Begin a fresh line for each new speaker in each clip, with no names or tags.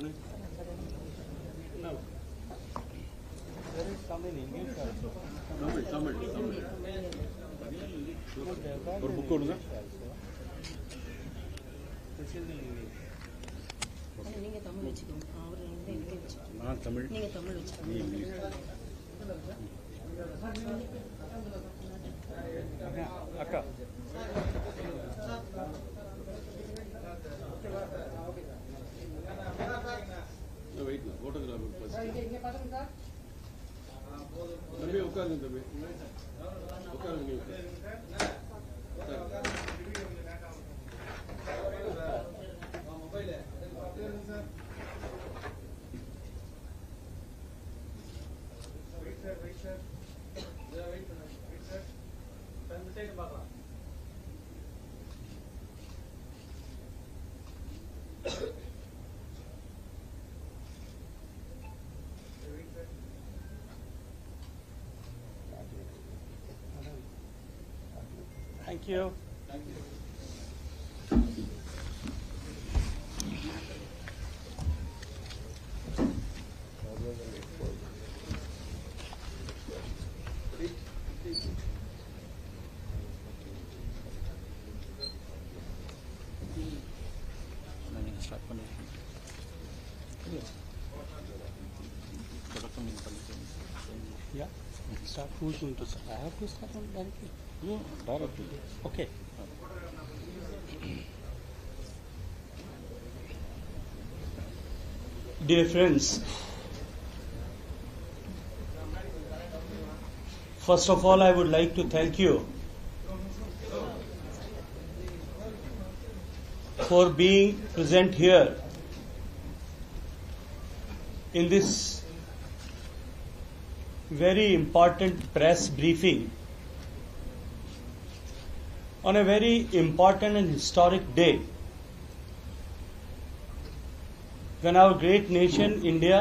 No. There is some in English also. Tamil.
ஒரு book கொடுங்க.
This is in English.
நீங்க தமிழ் வச்சுக்கோங்க. அவர் வந்து இங்கே வச்சுக்கோங்க.
நான் தமிழ்.
நீங்க தமிழ் வச்சுக்கோங்க.
நீ இங்கிலீஷ்.
அக்கா.
Wait photographer first. தம்பி உட்காருங்க தம்பி. உட்காருங்க நீ.
Thank you.
ஸ்டார்ட் பண்ணிருக்கேன். தொடக்கம் நீங்கள் பண்ணிருக்கீங்க.
Yeah. Start. Who's going to start? I have to start on directly.
No, directly.
Okay. Dear friends, first of all, I would like to thank you for being present here in this very important press briefing on a very important and historic day when our great nation India,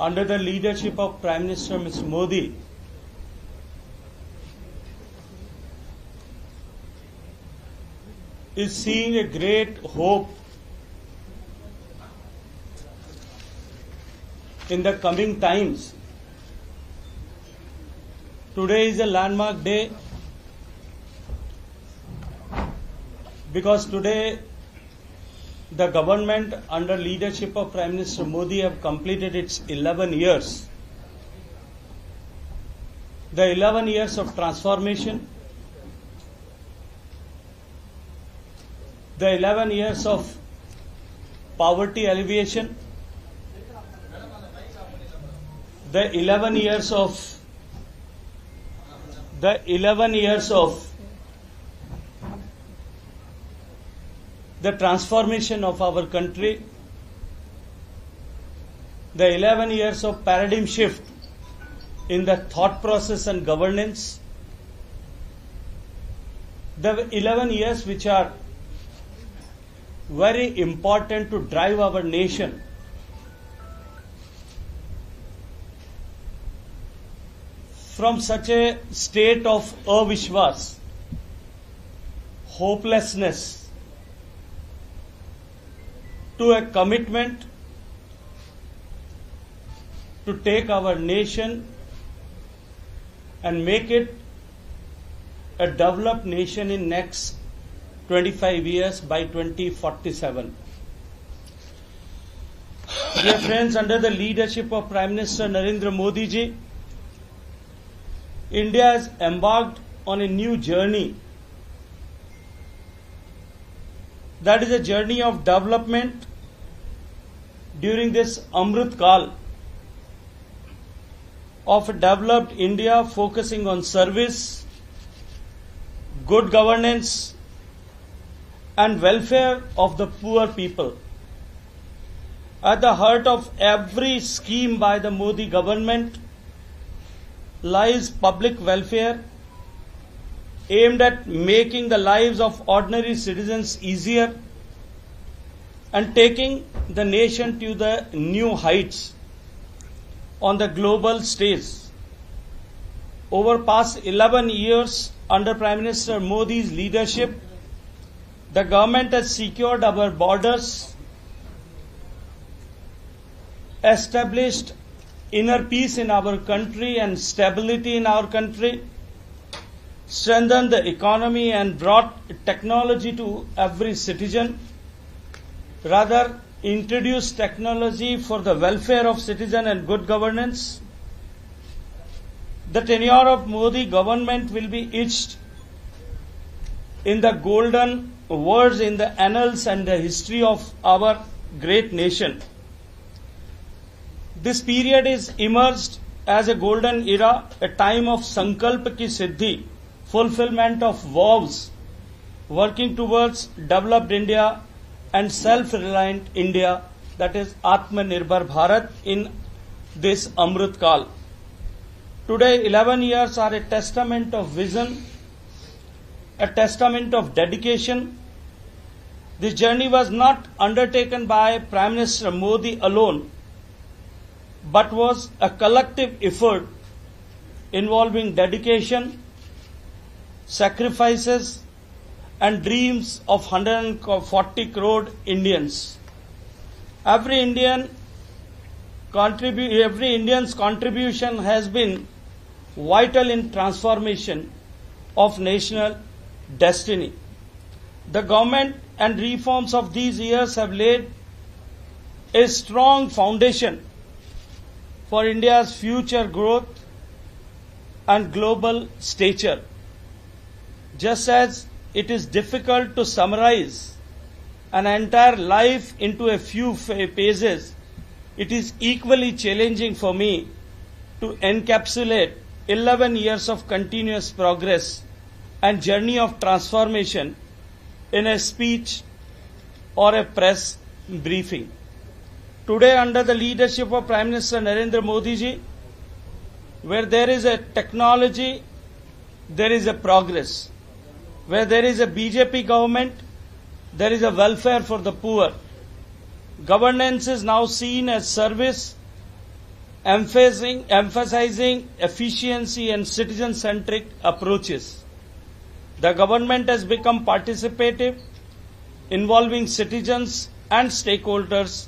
under the leadership of Prime Minister Mr. Modi, is seeing a great hope in the coming times. Today is a landmark day because today the government under leadership of Prime Minister Modi have completed its 11 years. The 11 years of transformation, the 11 years of poverty alleviation, the 11 years of the transformation of our country, the 11 years of paradigm shift in the thought process and governance, the 11 years which are very important to drive our nation from such a state of avishwas, hopelessness, to a commitment to take our nation and make it a developed nation in next 25 years by 2047. Dear friends, under the leadership of Prime Minister Narendra Modi ji, India has embarked on a new journey. That is a journey of development during this Amrit Kal of a developed India focusing on service, good governance and welfare of the poor people. At the heart of every scheme by the Modi government lies public welfare aimed at making the lives of ordinary citizens easier and taking the nation to the new heights on the global stage. Over past 11 years under Prime Minister Modi's leadership, The government has secured our borders, established inner peace in our country and stability in our country, strengthened the economy and brought technology to every citizen, rather introduced technology for the welfare of citizen and good governance. The tenure of Modi government will be etched in the golden words in the annals and the history of our great nation. This period is emerged as a golden era, a time of Sankalp ki Siddhi, fulfillment of vows, working towards developed India and self-reliant India, that is Atmanirbhar Bharat in this Amrit Kal. Today, 11 years are a testament of vision, a testament of dedication. This journey was not undertaken by Prime Minister Modi alone, but was a collective effort involving dedication, sacrifices, and dreams of 140 crore Indians. Every Indian's contribution has been vital in transformation of national destiny. The government and reforms of these years have laid a strong foundation for India's future growth and global stature. Just as it is difficult to summarize an entire life into a few pages, it is equally challenging for me to encapsulate 11 years of continuous progress and journey of transformation in a speech or a press briefing. Today, under the leadership of Prime Minister Narendra Modi ji, where there is a technology, there is a progress. Where there is a BJP government, there is a welfare for the poor. Governance is now seen as service, emphasizing efficiency and citizen-centric approaches. The government has become participative, involving citizens and stakeholders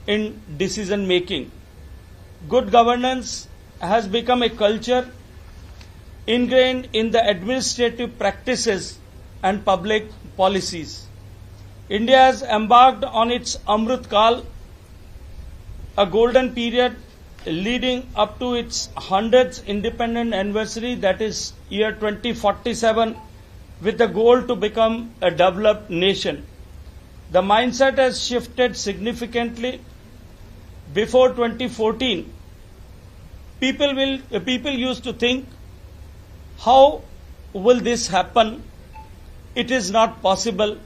in decision-making. Good governance has become a culture ingrained in the administrative practices and public policies. India has embarked on its Amrit Kal, a golden period leading up to its 100th independent anniversary, that is year 2047, with the goal to become a developed nation. The mindset has shifted significantly. Before 2014, people used to think, how will this happen? It is not possible.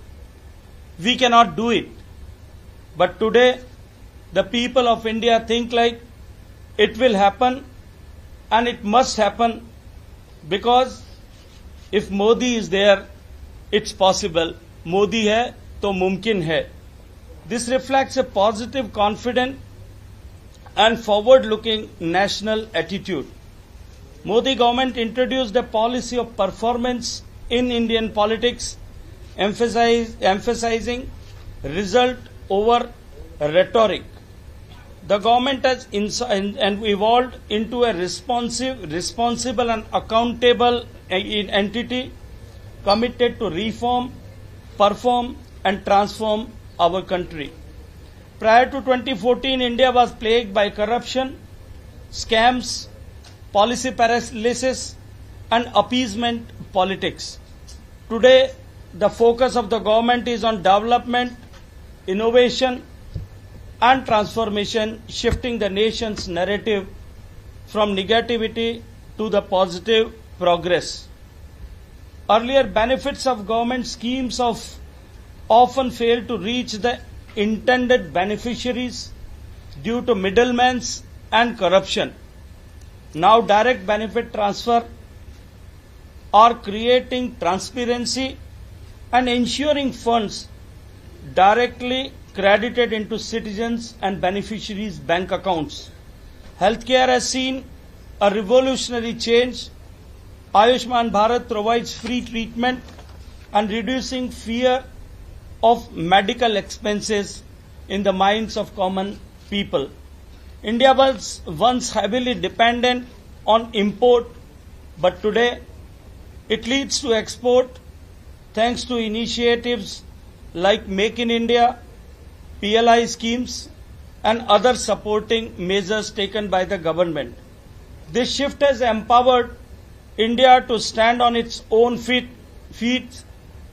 We cannot do it. But today, the people of India think like it will happen and it must happen, because if Modi is there, it's possible. Modi hai to mumkin hai. This reflects a positive, confident and forward-looking national attitude. Modi government introduced a policy of performance in Indian politics, emphasizing result over rhetoric. The government has evolved into a responsible and accountable entity committed to reform, perform and transform our country. Prior to 2014, India was plagued by corruption, scams, policy paralysis and appeasement politics. Today, the focus of the government is on development, innovation and transformation, shifting the nation's narrative from negativity to the positive progress. Earlier, benefits of government schemes often failed to reach the intended beneficiaries due to middlemen and corruption. Now, direct benefit transfer are creating transparency and ensuring funds directly credited into citizens and beneficiaries' bank accounts. Healthcare has seen a revolutionary change. Ayushman Bharat provides free treatment and reducing fear of medical expenses in the minds of common people. India was once heavily dependent on import, but today it leads to export thanks to initiatives like Make in India, PLI schemes, and other supporting measures taken by the government. This shift has empowered India to stand on its own feet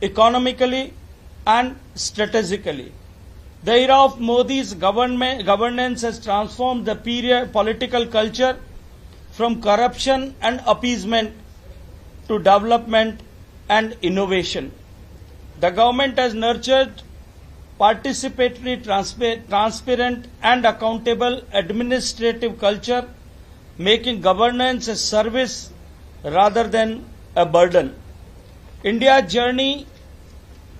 economically and strategically. The era of Modi's governance has transformed the political culture from corruption and appeasement to development and innovation. The government has nurtured participatory, transparent and accountable administrative culture, making governance a service rather than a burden. India's journey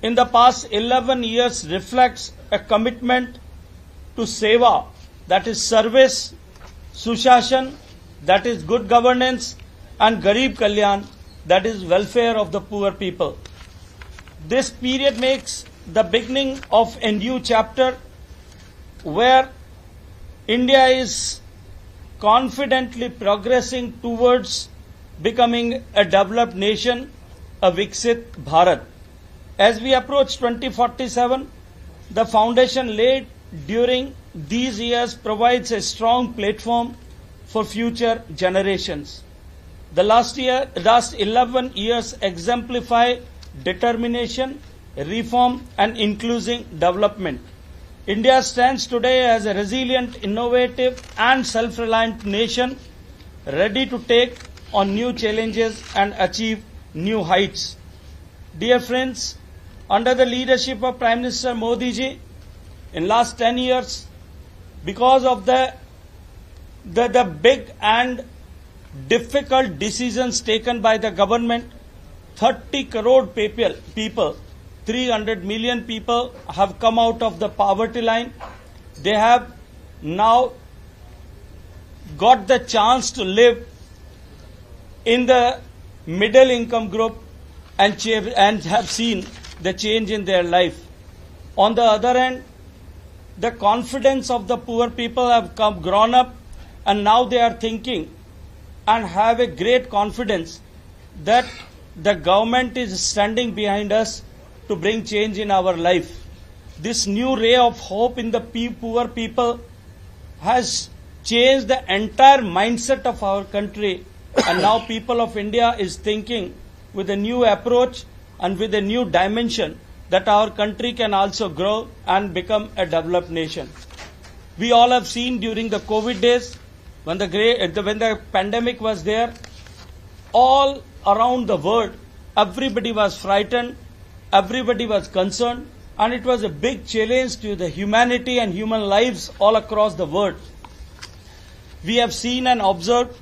in the past 11 years reflects a commitment to seva, that is service, sushashan, that is good governance, and Garib Kalyan, that is welfare of the poor people. This period makes the beginning of a new chapter where India is confidently progressing towards becoming a developed nation, a Viksit Bharat. As we approach 2047, the foundation laid during these years provides a strong platform for future generations. The last 11 years exemplify determination, reform and inclusive development. India stands today as a resilient, innovative and self-reliant nation, ready to take on new challenges and achieve new heights. Dear friends, under the leadership of Prime Minister Modi ji, in last 10 years, because of the big and difficult decisions taken by the government, 30 crore people, 300 million people have come out of the poverty line. They have now got the chance to live in the middle income group and have seen the change in their life. On the other hand, the confidence of the poor people have grown up, and now they are thinking and have a great confidence that the government is standing behind us to bring change in our life. This new ray of hope in the poor people has changed the entire mindset of our country, and now people of India is thinking with a new approach and with a new dimension that our country can also grow and become a developed nation. We all have seen during the COVID days, when the pandemic was there, all around the world, everybody was frightened, everybody was concerned, and it was a big challenge to the humanity and human lives all across the world. We have seen and observed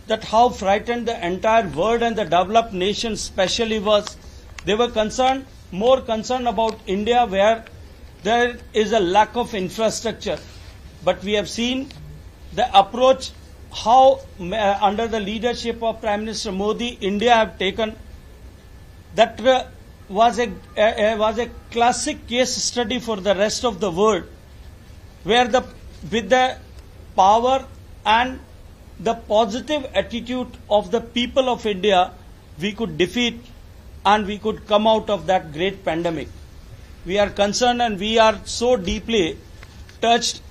that how frightened the entire world and the developed nations especially was. They were more concerned about India, where there is a lack of infrastructure. But we have seen the approach, how under the leadership of Prime Minister Modi, India have taken. That was a classic case study for the rest of the world, where with the power and the positive attitude of the people of India, we could defeat and we could come out of that great pandemic. We are concerned and we are so deeply touched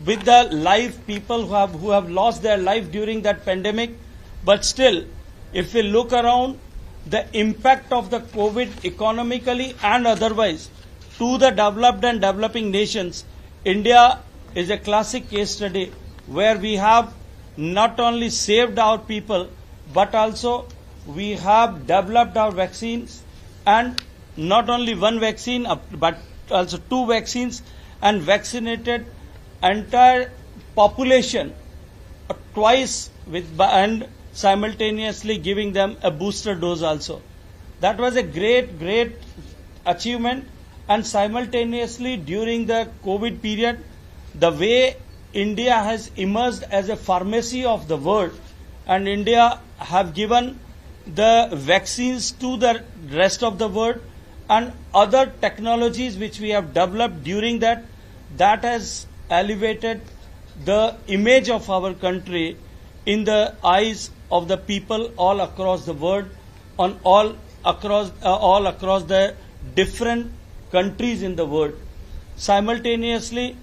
with the life people who have lost their life during that pandemic. But still, if we look around, the impact of the COVID economically and otherwise to the developed and developing nations, India is a classic case study where we have not only saved our people, but also we have developed our vaccines, and not only one vaccine, but also 2 vaccines, and vaccinated entire population twice and simultaneously giving them a booster dose also. That was a great achievement. And simultaneously during the COVID period, the way India has emerged as a pharmacy of the world, and India have given the vaccines to the rest of the world, and other technologies which we have developed during that, that has elevated the image of our country in the eyes of the people all across the world, on all across the different countries in the world. Simultaneously,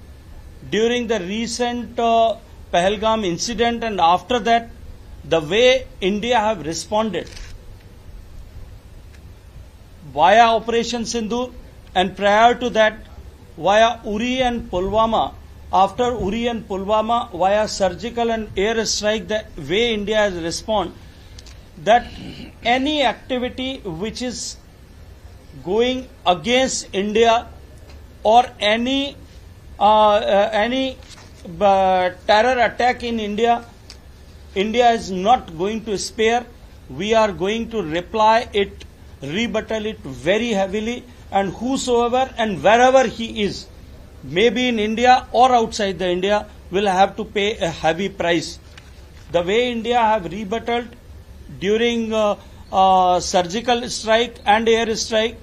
during the recent Pahalgam incident and after that, the way India have responded via Operation Sindoor, and prior to that via Uri and Pulwama, after Uri and Pulwama via surgical and air strike, the way India has responded, that any activity which is going against India or any terror attack in India, India is not going to spare. We are going to reply it, rebuttal it very heavily, and whosoever and wherever he is, maybe in India or outside the India, will have to pay a heavy price. The way India have rebutted during surgical strike and air strike,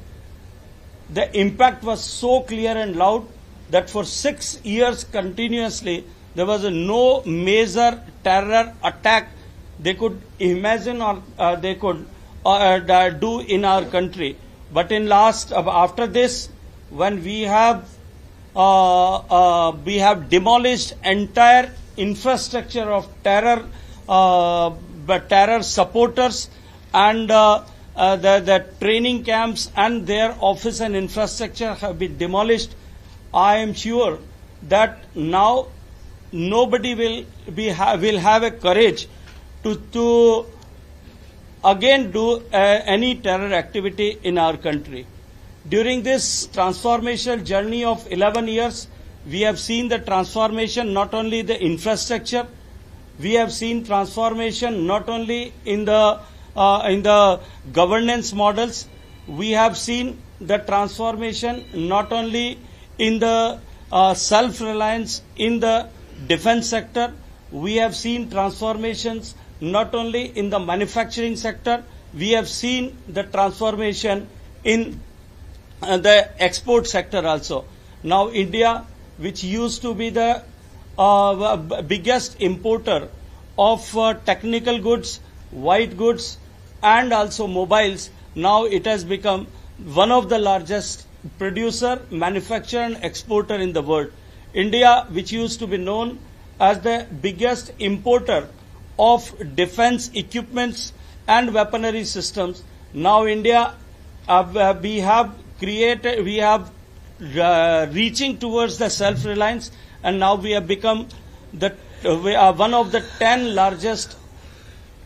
the impact was so clear and loud that for 6 years continuously there was no major terror attack they could imagine or they could do in our country. But in last, after this, when we have demolished entire infrastructure of terror supporters and the training camps and their office and infrastructure have been demolished, I am sure that now nobody will have a courage to again do any terror activity in our country. During this transformational journey of 11 years, we have seen the transformation not only the infrastructure, we have seen transformation not only in the governance models, we have seen the transformation not only in the self-reliance in the defense sector, we have seen transformations not only in the manufacturing sector, we have seen the transformation in the export sector also. Now India, which used to be the biggest importer of technical goods, white goods and also mobiles, now it has become one of the largest producer, manufacturer and exporter in the world. India, which used to be known as the biggest importer of defense equipments and weaponry systems, now India, we have reaching towards the self-reliance, and now we have become we are one of the 10 largest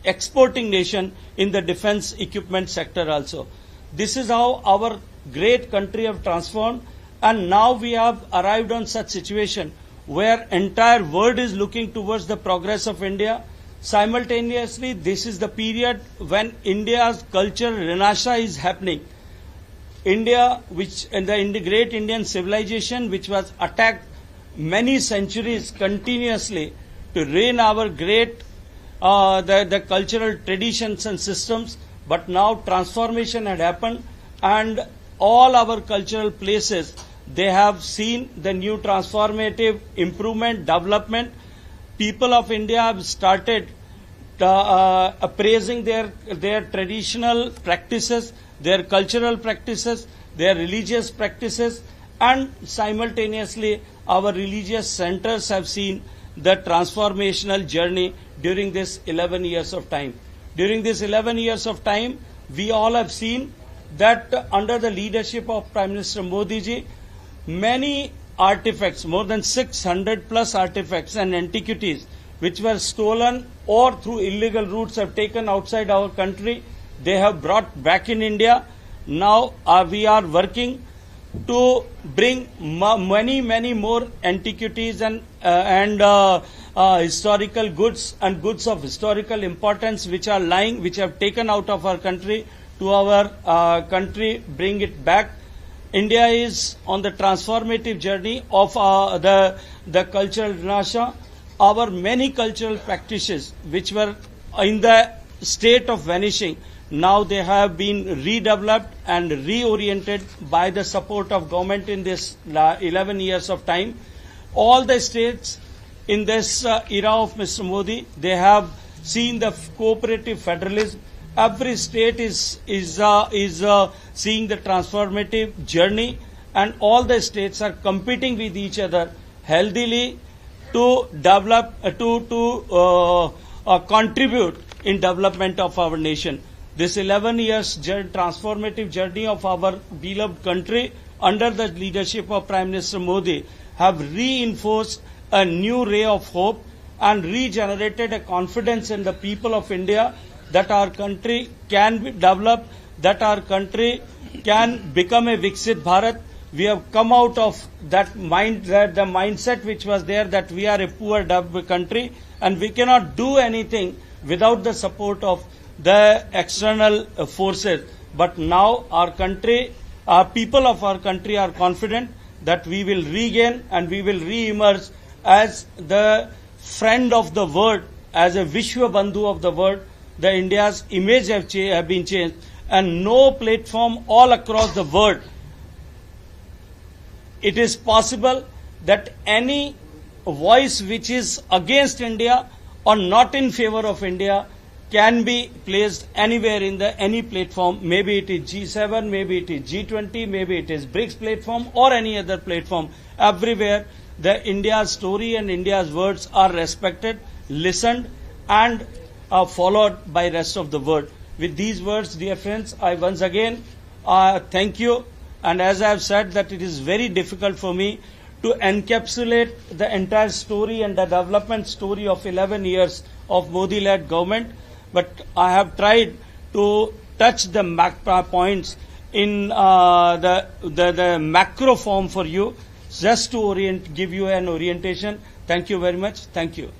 exporting nation in the defense equipment sector also. This is how our great country have transformed, and now we have arrived on such situation where entire world is looking towards the progress of India. Simultaneously, this is the period when India's cultural renaissance is happening. India, which in the great Indian civilization, which was attacked many centuries continuously to reign our great the cultural traditions and systems, but now transformation had happened and all our cultural places, they have seen the new transformative improvement, development. People of India have started appraising their traditional practices, their cultural practices, their religious practices, and simultaneously our religious centers have seen the transformational journey during this 11 years of time. During this 11 years of time, we all have seen that under the leadership of Prime Minister Modi ji, many artifacts, more than 600 plus artifacts and antiquities which were stolen or through illegal routes have taken outside our country, they have brought back in India. Now we are working to bring many more antiquities and historical goods and goods of historical importance which are lying, which have taken out of our country to our country, bring it back. India is on the transformative journey of the cultural renaissance. Our many cultural practices which were in the state of vanishing, Now they have been redeveloped and reoriented by the support of government in this 11 years of time. All the states in this era of Mr. Modi, they have seen the cooperative federalism. Every state is seeing the transformative journey, and all the states are competing with each other healthily to develop, contribute in development of our nation. This 11 years transformative journey of our beloved country under the leadership of Prime Minister Modi have reinforced a new ray of hope and regenerated a confidence in the people of India that our country can be developed, that our country can become a Viksit Bharat. We have come out of the mindset which was there that we are a poor developed country and we cannot do anything without the support of the external forces. But now our country, our people of our country are confident that we will regain and we will re-emerge as the friend of the world, as a Vishwa Bandhu of the world. The India's image have been changed, and no platform all across the world it is possible that any voice which is against India or not in favor of India can be placed anywhere in any platform. Maybe it is G7, maybe it is G20, maybe it is BRICS platform or any other platform. Everywhere the India's story and India's words are respected, listened and followed by rest of the world. With these words, dear friends, I once again thank you. And as I have said that it is very difficult for me to encapsulate the entire story and the development story of 11 years of Modi-led government, but I have tried to touch the points in the macro form for you, just to give you an orientation. Thank you very much. Thank you.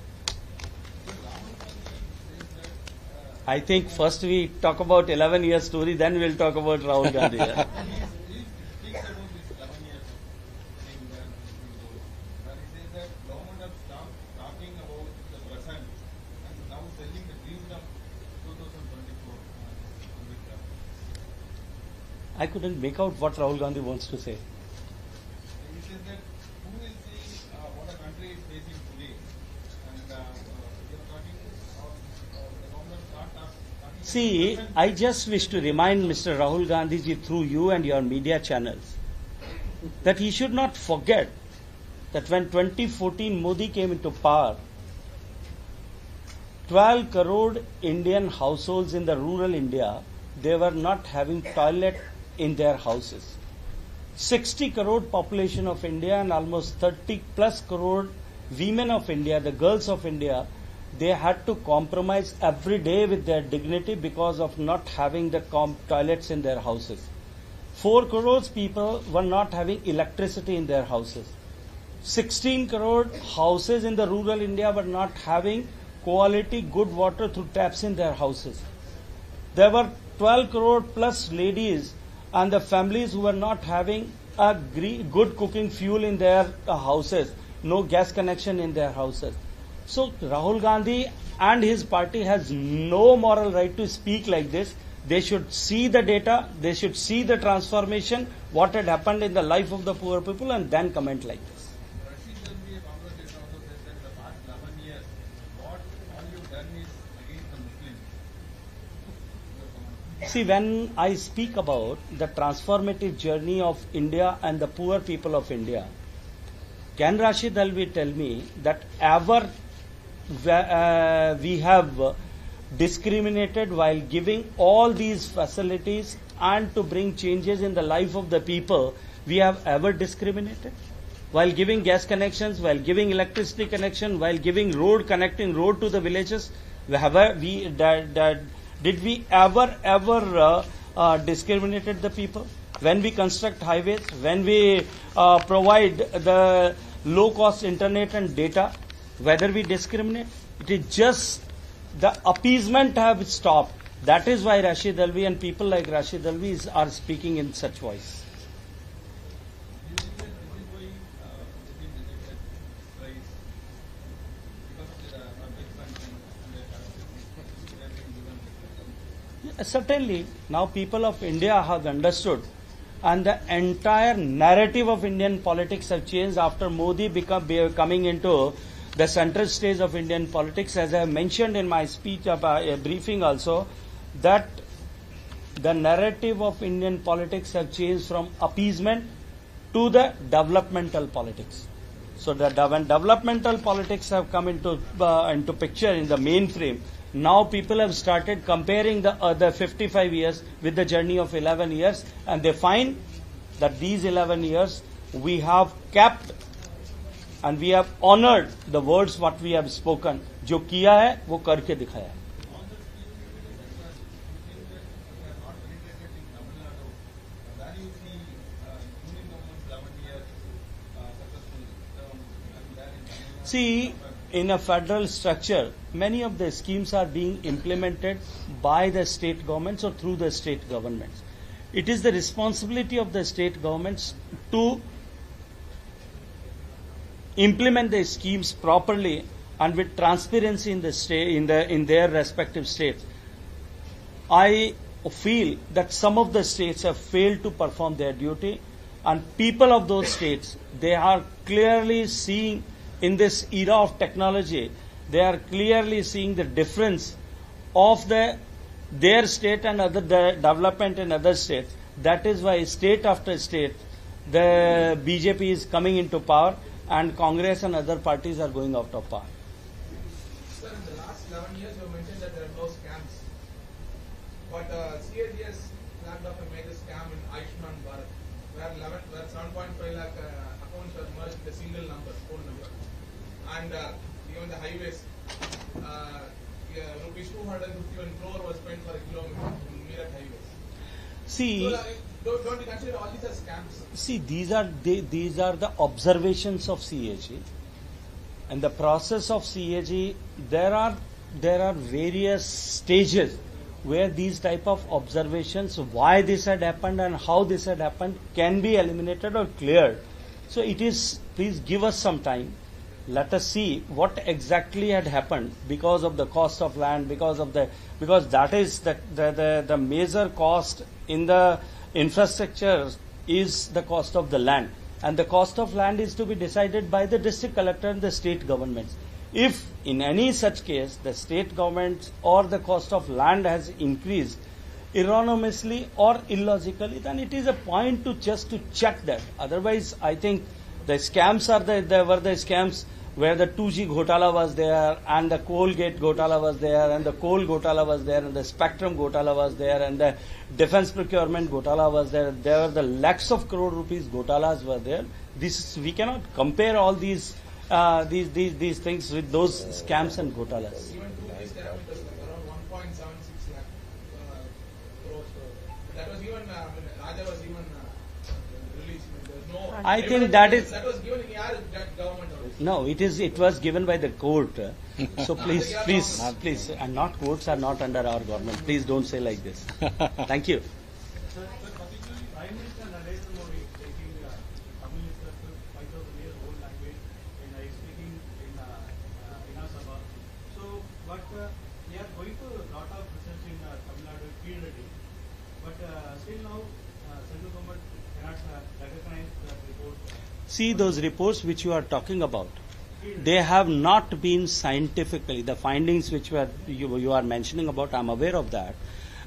I think first we talk about 11 years story, then we'll talk about Rahul Gandhi. Yeah. I couldn't make out what Rahul Gandhi wants to say.
He says that who will see what a country is facing today, and you're talking the government starting.
See, I just wish to remind Mr. Rahul Gandhi ji through you and your media channels that he should not forget that when 2014 Modi came into power, 12 crore Indian households in the rural India, they were not having toilet in their houses. 60 crore population of India and almost 30 plus crore women of India, the girls of India, they had to compromise every day with their dignity because of not having the toilets in their houses. 4 crores people were not having electricity in their houses. 16 crore houses in the rural India were not having quality good water through taps in their houses. There were 12 crore plus ladies and the families who were not having a good cooking fuel in their houses, no gas connection in their houses. So Rahul Gandhi and his party has no moral right to speak like this. They should see the data, they should see the transformation, what had happened in the life of the poor people, and then comment like this.
Rashid Gandhi, a conversation also said that in the past 11 years, what all you've done is against the Muslims.
See, when I speak about the transformative journey of India and the poor people of India, can Rashid Alvi tell me that ever we have discriminated while giving all these facilities and to bring changes in the life of the people, we have ever discriminated? While giving gas connections, while giving electricity connection, while giving connecting road to the villages, did we ever discriminated the people? When we construct highways, when we provide the low-cost internet and data, whether we discriminate, it is just the appeasement have stopped. That is why Rashid Alvi and people like Rashid Alvi are speaking in such voice.
You think that this is why Muslim rejected price because of the big funding and the
Certainly, now people of India have understood, and the entire narrative of Indian politics have changed after Modi coming into the central stage of Indian politics. As I mentioned in my speech, a briefing also, that the narrative of Indian politics have changed from appeasement to the developmental politics. So when developmental politics have come into picture in the mainframe, now people have started comparing the other 55 years with the journey of 11 years, and they find that these 11 years we have kept and we have honored the words what we have spoken. जो किया है वो करके दिखाया है. See, in a federal structure, many of the schemes are being implemented by the state governments or through the state governments. It is the responsibility of the state governments to implement the schemes properly and with transparency in the state, in their respective states. I feel that some of the states have failed to perform their duty, and people of those states, they are clearly seeing in this era of technology, they are clearly seeing the difference of their state and other development in other states. That is why state after state, the BJP is coming into power, and Congress and other parties are going out of power.
Sir, in the last 11 years, you mentioned that there are no scams. But CAG has flagged up a major scam in Ayushman Bharat, where 7.5 lakh accounts were merged with a single number, phone number. And even the highways, rupees 251 crore was spent for a kilometer in Meerut highways.
See,
So, don't you consider all these as scams?
see, these are the observations of CAG, and the process of CAG. There are various stages where these type of observations, why this had happened and how this had happened, can be eliminated or cleared. So it is. Please give us some time. Let us see what exactly had happened because of the cost of land, because that is the major cost in the infrastructure is the cost of the land, and the cost of land is to be decided by the district collector and the state governments. If in any such case the state government or the cost of land has increased erroneously or illogically, then it is a point to check that. Otherwise, I think the scams were the scams where the 2G Ghotala was there, and the coal gate Ghotala was there, and the coal Ghotala was there, and the spectrum Ghotala was there, and the defense procurement Ghotala was there. There were the lakhs of crore rupees Ghotalas were there. We cannot compare all these things with those scams and Ghotalas.
Even 2 scam, it was like around 1.76 lakh crores. That was even, Raja was even released. There was no.
I think that is.
That was given in your government also.
No, it was given by the court. So please, and not courts are not under our government. Please don't say like this. Thank you.
Sir, particularly Prime Minister Narendra Modi taking Tamil Minister 5,000-year-old language and speaking in Vina Sabha. So, but we are going to a lot of research in Tamil Nadu field ready. But still now, central government cannot recognize that report.
See, those reports which you are talking about, they have not been scientifically, the findings which you are mentioning about, I am aware of that,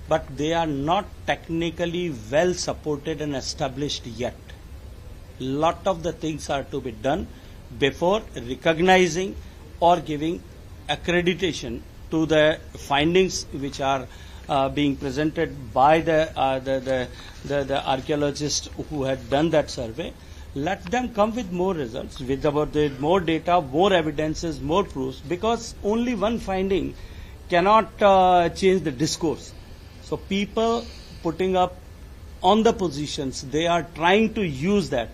but they are not technically well supported and established yet. Lot of the things are to be done before recognizing or giving accreditation to the findings which are being presented by the archaeologists who had done that survey. Let them come with more results, with more data, more evidences, more proofs, because only one finding cannot change the discourse. So people putting up on the positions, they are trying to use that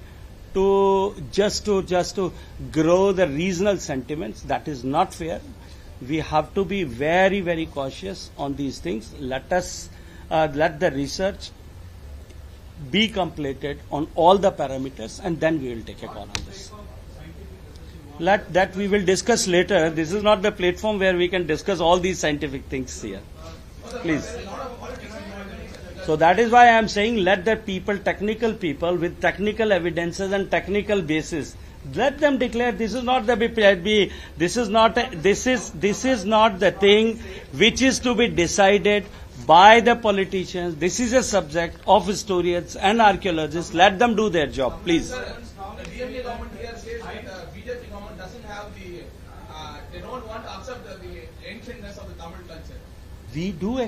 to just to grow the regional sentiments. That is not fair. We have to be very, very cautious on these things. Let the research be completed on all the parameters, and then we will take a call on this. That we will discuss later. This is not the platform where we can discuss all these scientific things here. Please.
There are a lot of politics
So that is why I am saying let the people, technical people with technical evidences and technical basis, let them declare. This is not this is not the thing which is to be decided by the politicians. This is a subject of historians and archaeologists. Let them do their job, please.
The DMK government here says that BJP government doesn't have they don't want to accept the ancientness of the Tamil culture.
We do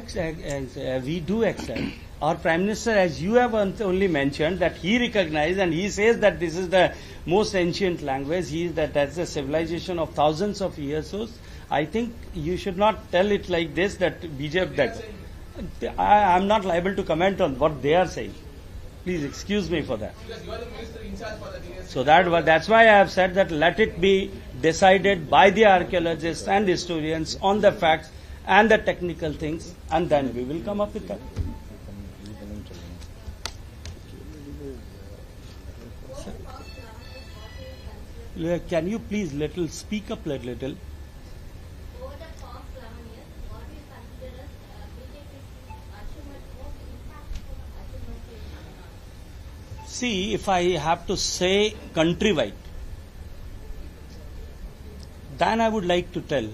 accept. Our Prime Minister, as you have only mentioned, that he recognized and he says that this is the most ancient language. That's a civilization of thousands of years. So I think you should not tell it like this that BJP. I am not liable to comment on what they are saying. Please excuse me for that.
Because you are the minister in charge for the DSC.
So that's why I have said that let it be decided by the archaeologists and historians on the facts and the technical things, and then we will come up with that. Can you please speak up a little?
Over the past 11 years, what do you consider as BJP's most impactful achievements in Tamil Nadu?
See, if I have to say countrywide, then I would like to tell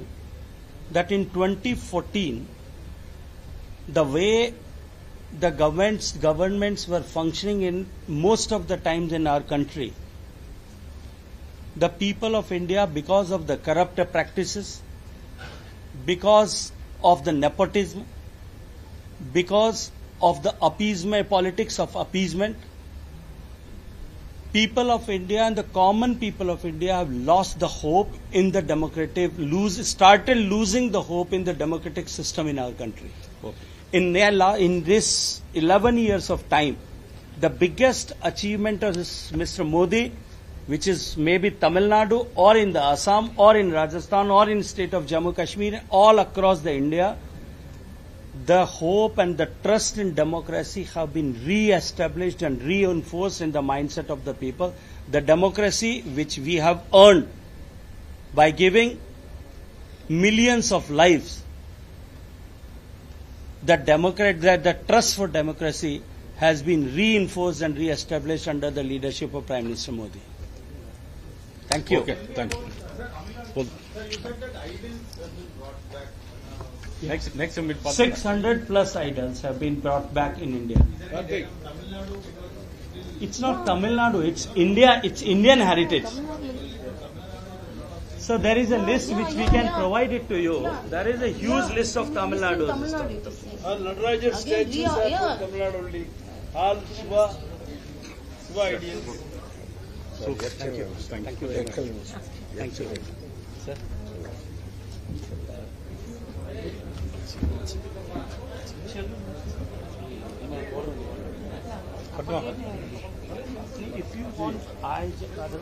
that in 2014, the way the governments were functioning in most of the times in our country, the people of India, because of the corrupt practices, because of the nepotism, because of the appeasement, politics of appeasement, people of India and the common people of India have lost the hope in the started losing the hope in the democratic system in our country.
Okay.
In this 11 years of time, the biggest achievement of Mr. Modi, which is maybe Tamil Nadu or in the Assam or in Rajasthan or in state of Jammu Kashmir, all across the India, the hope and the trust in democracy have been re-established and reinforced in the mindset of the people. The democracy which we have earned by giving millions of lives, the trust for democracy has been reinforced and re-established under the leadership of Prime Minister Modi. Thank you.
Okay, thank you. Well,
Sir, you said that idols have been brought back.
next summit.
600 plus idols have been brought back in India.
Okay.
Tamil Nadu, because
It's not Tamil Nadu, it's India, it's Indian heritage. So there is a list which we can provide it to you. There is a huge list of Tamil Nadu.
Tamil Nadu, it is said.
Nataraja
Again,
statues
we are-
are
yeah.
from Tamil Nadu only. All Shiva ideals.
So, thank you. Thank you very much.
Thank you. Sir. If you want, otherwise